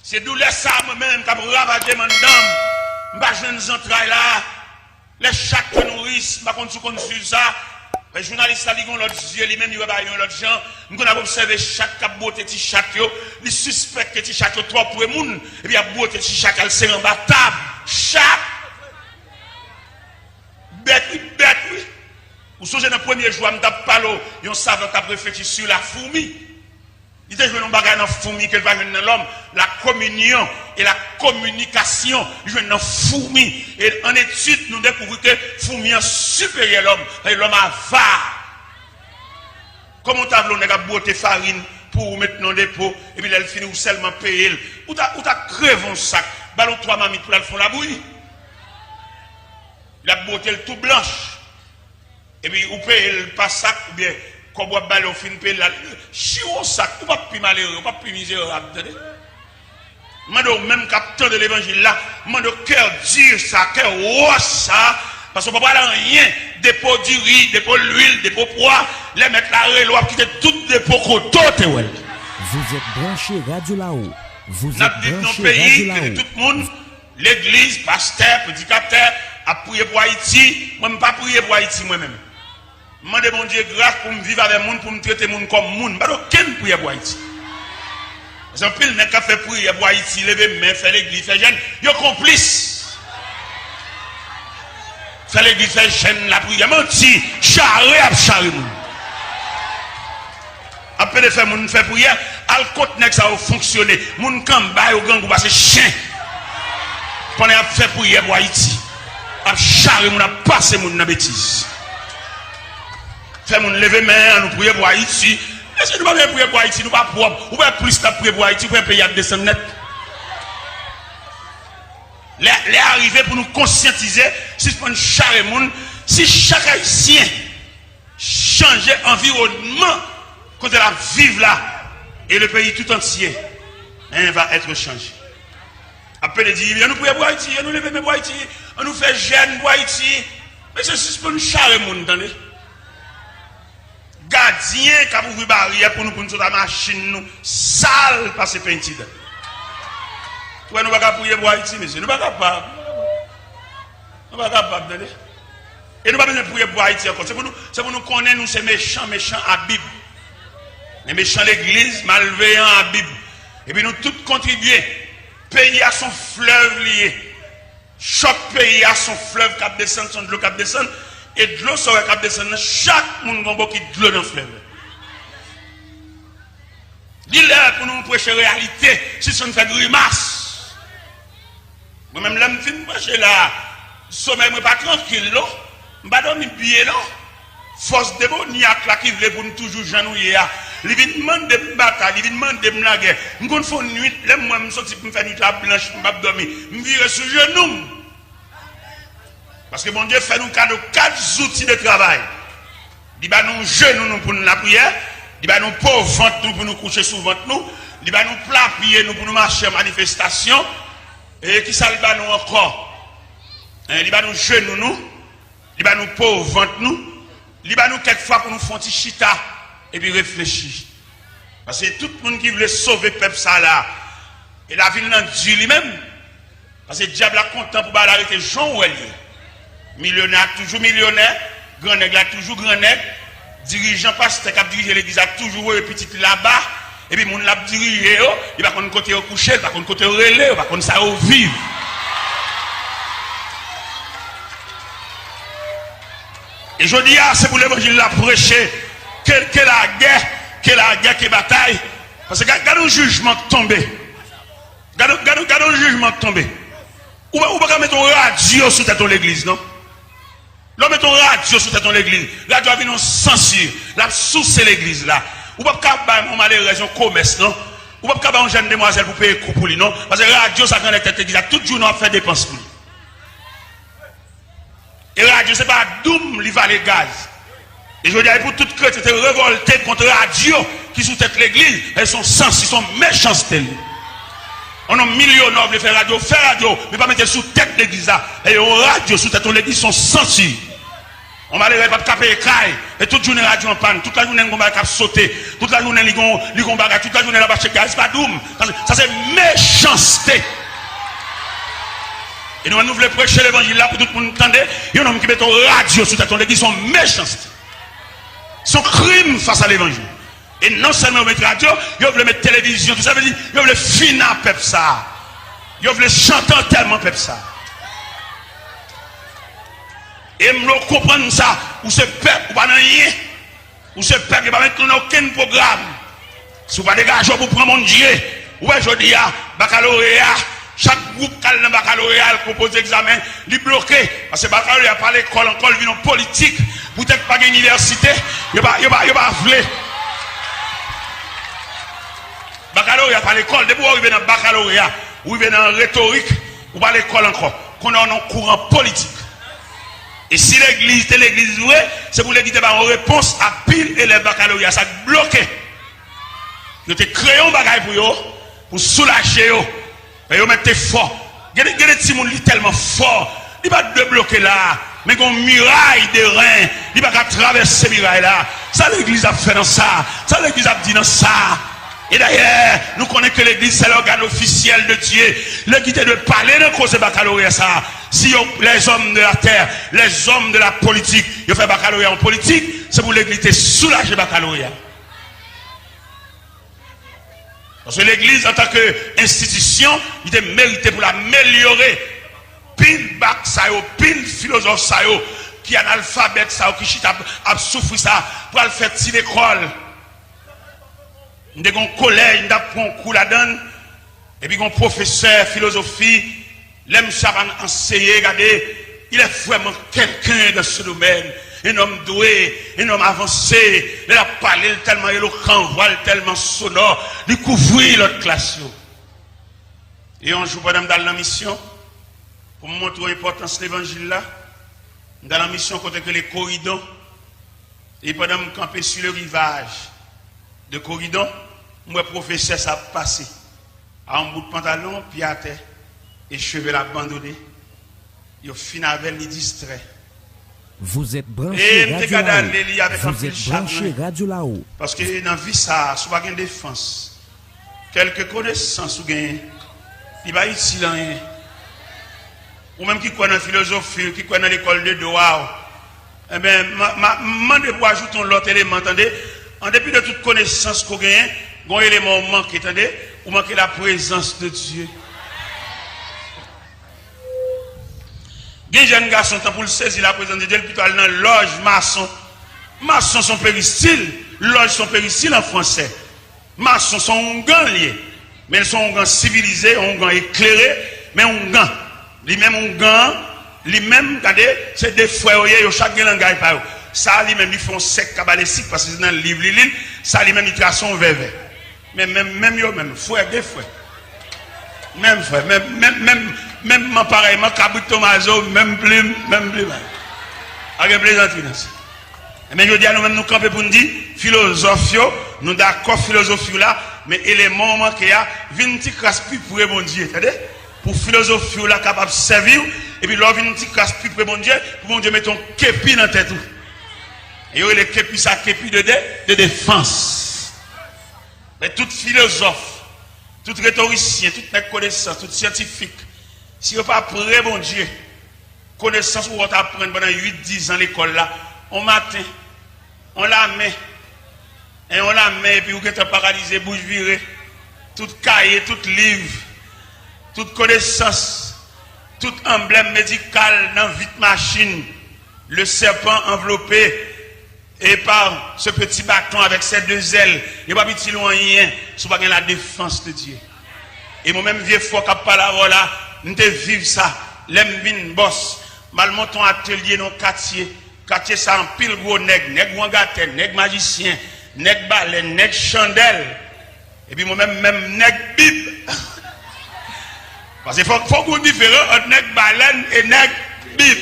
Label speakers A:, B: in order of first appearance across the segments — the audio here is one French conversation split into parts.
A: C'est douleur ça moi-même qui a ravagé mon dame. M'pas jeunes entrailles là. Les chats que nourrissent, m'pas qu'on sur ça. Les journalistes là, ils ont l'autre yeux, lui-même, ils ont l'autre gens. Nous avons observé chaque qui a beauté petit chat, ils suspectent que petit chat est trop pour le monde. Et puis, il y a beauté petit chat, elle s'est en bas table. Chat. Bête, oui. Ou songez dans le premier jour, je tape pas l'eau, ils savent qu'ils ont réfléchi sur la fourmi. Il était joué dans la fourmi qu'elle va jouer dans l'homme. La communion et la communication jouent dans la fourmi. Et en étude, nous découvrons que la fourmi est supérieure à l'homme. Et l'homme avare. Comment tu as voulu botter farine pour mettre dans le dépôt et puis elle finit ou seulement payer. Ou tu as crevé un sac. Ballon 3 mamites pour aller faire la bouillie. Il a botté tout blanche. Et puis ou paye le pas sac ou bien. Comme on va au fin de la chiot sac, ou pas plus malheureux, ou pas plus misérable. Même capteur de l'évangile là, mon cœur dur ça, cœur roche ça, parce qu'on ne peut pas rien, dépôt du riz, dépôt l'huile, dépôt poids, les mettre la reloie, quitter tout dépôt côté.
B: Vous êtes branché Radio Là-haut. Vous êtes branché
A: pays, que tout le monde, l'église, pasteur, prédicateur, a prié pour Haïti, moi je ne pas prier pour Haïti moi-même. Je demande mon Dieu grâce pour me vivre avec les gens, pour me traiter les gens comme les gens. Je ne aucun prière pour Haïti. Parce que pile, qui a fait prière pour Haïti, lever main, faire l'église, faire jeûne, ils sont complices. Faire l'église, faire jeûne, la prière, menti, charré à charré. Après de faire mon faire prière, al côté ça va fonctionner. Mon kamba au gang ou passer chien. Pendant à faire prière pour Haïti, à charré mon a passé mon na bêtise. Fait mon lever main, nous prier pour Haïti. Est-ce que nous ne pouvons pas prier pour Haïti, nous ne pouvons pas propre. Ou bien plus de prier pour Haïti, pour un pays à descendre net. Les arrivés pour nous conscientiser, si on charre le monde, si chaque Haïtien change l'environnement, quand elle a vivre là, et le pays tout entier, va être changé. Après, il dit, nous prions pour Haïti, nous lever pour Haïti, on nous fait jeûne pour Haïti. Mais c'est juste pour nous charre le monde, attendez. Gardien qui a ouvert barrière pour nous la machine nous sale par ces peinture. Nous ne pouvons pas prier pour Haïti, monsieur. Nous ne pouvons pas capables. Nous ne pouvons pas capables. Et nous ne pouvons pas prier pour Haïti encore. C'est pour nous connaître, nous, ces méchants à Bible. Les méchants l'église, malveillants à Bible. Et puis nous tous contribuer. Pays à son fleuve lié. Chaque pays a son fleuve qui descend, son de l'eau qui descend. Et de l'eau sera qui descend. Chaque monde a beaucoup de l'eau dans le fleuve. Dis-leur pour nous prêcher la réalité. Si ça nous fait grimace. Moi-même, là, je me suis là. Sommeil, je ne suis pas tranquille. Je ne suis pas dormir bien. Force démoniaque là qui veut pour nous toujours janouiller. Il vient demander de me battre, il vient demander de me la guerre. Je me fais une nuit, là, moi, je me sortis pour me faire une nuit blanche, je ne vais pas dormir. Je me vire sur genou. Parce que mon Dieu fait nous cadeau 4 outils de travail. Il va nous genoux pour nous la prière. Il va nous pauvres ventre nous pour nous coucher sous ventre nous. Il va nous plat pied nous pour nous marcher en manifestation. Et qui ça il va nous encore? Il va nous genoux nous. Il va nous pauvres ventre nous. Il va nous quelquefois pour nous faire un petit chita et puis réfléchir. Parce que tout le monde qui veut sauver le peuple ça là. Et la ville n'a Dieu lui-même. Parce que le diable est content pour arrêter Jean Ouellier. Millionnaire, toujours millionnaire. Grand nègre, toujours grand nègre. Dirigeant pasteur qui a dirigé l'église a toujours eu petit là-bas. Et puis, mon l'a dirigé, il va qu'on côté au coucher, il va qu'on côté au relais, il va qu'on ça au vivre. Et je dis, c'est pour l'évangile la prêcher. Que la guerre, que bataille. Parce que regardez le jugement tombé. Regardez le jugement tombé. Ou pas mettre un radio sur l'église, non? L'homme met ton radio sur ton église. La radio vient en censure. La source l'église là. Ou pas qu'à mon malheur raison commerce non. Ou pas qu'à une jeune demoiselle pour payer coup pour lui non. Parce que la radio ça connecte l'église. Tout jour on fait dépense pour lui. Et la radio c'est pas doum li va les gaz. Et je veux dire pour toute chrétien était révolté contre la radio qui sous tête l'église. Elles sont sens, ils sont méchancetés. On a millions de faire radio, mais pas mettre sous tête l'église là. Et on radio sous tête l'église sont censurés. On va aller pas taper écaille et toute journée radio en panne, toute la journée on va cap sauter, toute la journée li gon bagarre, toute la journée la bâche gaz pas doum. Ça c'est méchanceté. Et nous voulons prêcher l'évangile là pour tout le monde entendre. Il y a un homme qui met ton radio sur ton église, sont méchanceté. Son crime face à l'évangile. Et non seulement mettre radio, ils veulent mettre télévision, tout ça veut dire, ils veulent finir peuple ça. Ils veulent chanter tellement peuple ça. Et nous comprenons ça, ou ce peuple ou pas rien, ou ce peuple qui va mettre dans aucun programme. Si vous pas dégager pour prendre mon Dieu, ou bien je dis, baccalauréat, chaque groupe qui a le baccalauréat propose examen, il bloqué. Parce que baccalauréat pas l'école encore, il vient en politique, peut-être pas l'université, il va vouloir. Baccalauréat pas l'école, depuis vous arrivez dans le baccalauréat, vous arrivez dans la rhétorique, ou pas l'école encore, qu'on a un courant politique. Et si l'église est l'église vraie, c'est pour l'église en réponse à pile et les baccalauréats, ça bloqué. Vous avez créé un bagage pour soulager eux. Et vous mettez fort. Il y a des petits gens qui sont tellement forts. Il ne va pas débloquer là. Mais il y a une muraille de reins. Il ne va pas traverser ces murailles là. Ça l'église a fait dans ça. Ça l'église a dit dans ça. Et d'ailleurs, nous connaissons que l'église c'est l'organe officiel de Dieu. L'église est de parler de cause de baccalauréat ça. Si les hommes de la terre, les hommes de la politique, ils font baccalauréat en politique, c'est pour l'église de soulager baccalauréat. Parce que l'église en tant qu'institution, il est mérité pour l'améliorer. Pile bac ça yo, pile philosophe ça yo, qui est analphabète ça yo, qui chita a souffrir ça, pour le faire tirer l'école. Nous avons un collège, nous avons un coup là-dedans, et puis un professeur philosophie, l'aime ça va enseigner, regardez, il est vraiment quelqu'un dans ce domaine, un homme doué, un homme avancé, il a parlé tellement éloquent, voile tellement sonore, il couvrit l'autre classe. Et un jour, pendant dans la mission, pour montrer l'importance de l'évangile là, dans la mission, côté que les corridors, et pendant que je campais sur le rivage de corridor, moi, professeur, ça a passé. À un bout de pantalon, pied à terre, et cheveux abandonnés. Il a fini avec les distraits.
B: Vous êtes branché Radio là-haut.
A: Parce que dans la vie, ça, si vous avez une défense, quelques connaissances, vous avez, il va ici là. Ou même qui connaît la philosophie, qui connaît l'école de droit. Eh bien, je vais ajouter l'autre élément, attendez. En dépit de toute connaissance qu'on gagne, un élément manque, attendez, ou manquer la présence de Dieu. Il y a un jeune garçon, pour le saisir la présence de Dieu, plutôt dans la loge maçon. Maçon sont péristyles, loge sont péristyles en français. Maçon sont un gant lié, mais ils sont un gant civilisé, un gant éclairé, mais un gant. Lui-même un gant, lui-même, regardez, c'est des frères, chaque langage par eux. Ça, lui-même, ils font sec cabalistique parce que c'est dans le livre, ça, lui-même, ils tracent son verre. Mais même, frère, des frères. Même frère, même pareil, Cabrit Tomaso, même plume. Avec plaisanterie. Mais je dis à nous-mêmes, nous camper pour nous dire, philosophie, nous d'accord, philosophie là, mais élément qu'il y a, 20 crasse plus pour bon Dieu, pour philosophie là, capable de servir, et puis là, 20 crasse plus pour bon Dieu mettre ton képi dans la tête. Et il y a les képi, ça képi de défense. Mais tout philosophe, tout rhétoricien, toute connaissance, tout scientifique, si on pas prêt, bon Dieu, connaissance où on apprend pendant 8-10 ans à l'école là, on matin, on la met, et puis on est paralysé, bouche virée, tout cahier, tout livre, toute connaissance, tout emblème médical dans vite machine, le serpent enveloppé, et par ce petit bâton avec ses deux ailes, il n'y a pas petit loin rien, si pas la défense de Dieu. Et moi-même, vieux fois qui parle là, nous devons vivre ça. L'embine boss, mal monton atelier dans le quartier. Quartier ça en pile gros nègre wangaten, nègre magicien, nègre baleine, nègre chandelle. Et puis moi-même, même nègre bib. Parce qu'il faut qu'on différence entre nègre baleine et nègre bib.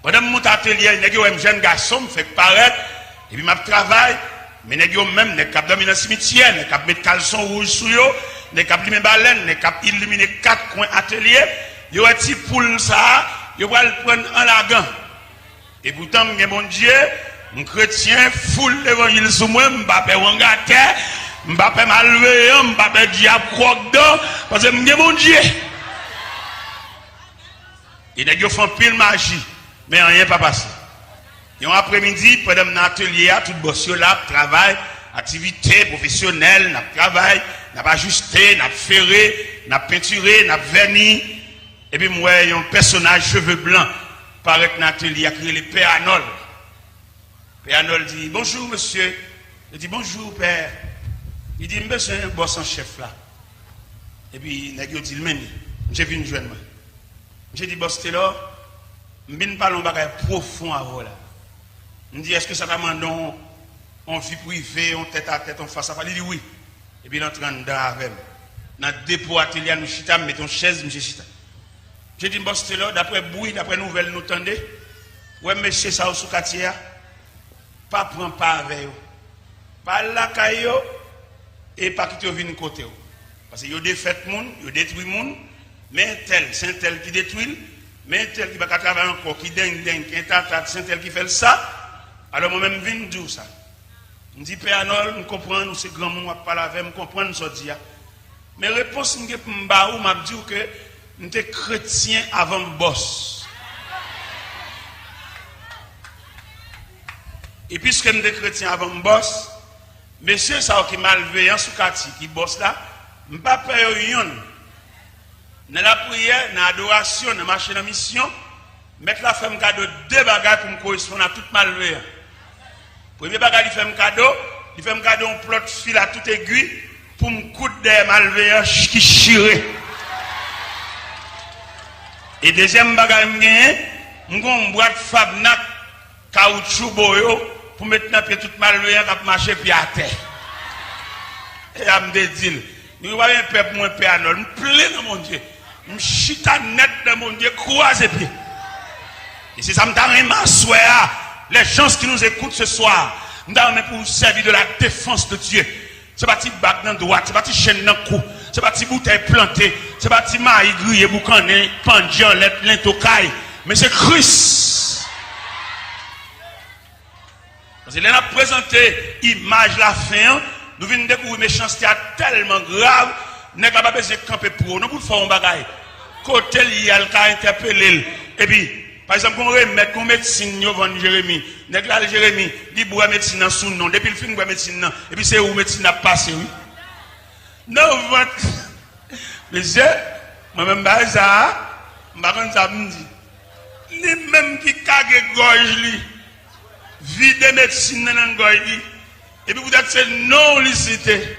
A: Pendant mon atelier, il y a un jeune garçon qui fait paraître, et puis je travaille, mais il y a même des cap dormir dans le cimetière, des cap mettre caleçon rouge sur eux, des cap limer baleine, des cap illuminer 4 coins atelier, il y a un petit poule ça, il va le prendre en lagan. Et pourtant, mon Dieu, mon chrétien, foule l'évangile sous moi, m'bapé wangate, m'bapé malveillant, m'bapé diable croque dedans, parce que mon Dieu. Et les gens font pile magie, mais rien pas passé. Et en après-midi, pendant mon atelier, tout boss là, travail, activité professionnelle, n'a travail, n'a pas ajusté, n'a ferré, n'a peinturé, n'a verni. Et puis moi, un personnage cheveux blancs, paraît dans l'atelier, a créé le Père Arnold. Père Arnold dit, bonjour monsieur. Il dit, bonjour père. Il dit, monsieur, un boss en chef là. Et puis, il dit, même, j'ai vu une jeune main. J'ai dit, boss, t'es là, je ne parle pas de profond avant là. Il dit, est-ce que ça demande en vie privée, en tête à tête, en face à face? Il dit, oui. Et puis, il entre dans avec dans le dépôt atelier, nous chita, mettons chaise, monsieur chita. J'ai dit, boss, t'es là, d'après bruit, d'après nouvelles, nous tendez. Ouais, monsieur, ça, au sous-quartier, pas prendre pas avec eux. Pas la caillou, et pas quitter au côté. Parce que vous défait le monde, vous détruit le monde, mais tel, c'est un tel qui détruit, mais tel qui va travailler encore, qui dingue, qui est c'est un tel qui fait ça. Alors moi-même, je viens dire ça. Je dis, Père Arnold, je comprends, nous, c'est grand monde, je parle avec, je comprends, nous, ça dit. Mais la réponse, je m'a dit que nous sommes chrétiens avant le boss. Et puisque nous sommes chrétiens avant le boss, monsieur, ça qui est malveillant sous quartier, qui bosse là, je ne peux pas payer rien. Dans la prière, dans l'adoration, dans la marche en mission, mettre la femme cadeau deux bagages pour me correspondre à toute malveillance. Premier bagage, il fait un cadeau, un plot de fil à toute aiguille pour me coudre des malveillants qui chirent. Et deuxième bagage, je vais une boîte Fabnac, caoutchouc boyo, pour mettre dans pied toute malveillant qui marche pied à terre. Et à me dire, nous voyons un peuple moins Père Arnold, je plein dans mon Dieu. Je chita net dans mon Dieu, croise pied. Et c'est ça me donne ma soeur. Les gens qui nous écoutent ce soir, nous avons pour servir de la défense de Dieu. C'est pas petit bac dans droite, c'est pas petit chaîne dans cou, c'est pas petit bouteille plantée, c'est pas petit maïs grillé, boucané, pendian, l'intocaille, mais c'est Christ. Parce qu'il a présenté l'image la fin, nous venons découvrir une méchanceté tellement grave, nous n'avons pas besoin de camper pour nous, pour faire un bagage. Côté il y a le cas interpellé, et puis, par exemple, on remet qu'on médecine, nous vendons Jérémie. Nous avons Jérémie, il boit médecine dans son nom. Depuis le film, boit médecine, et puis c'est où médecine a passé, oui. Non, monsieur, moi-même, ça, je me dis, les mêmes qui cagent gorge, vide médecine dans la gorge, et puis vous êtes c'est non licité.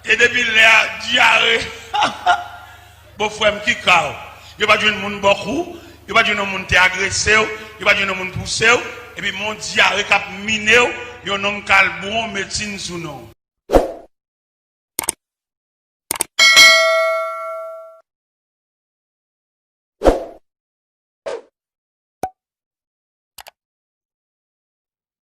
A: Et depuis là, diarrhée, bon frère, qui cave. Il n'y a pas de monde beaucoup. Il n'y a pas de monde qui agressé, il n'y a pas de monde poussé, et puis mon diarrhée qui a miné, il y a un homme qui a bon médecine sous nom.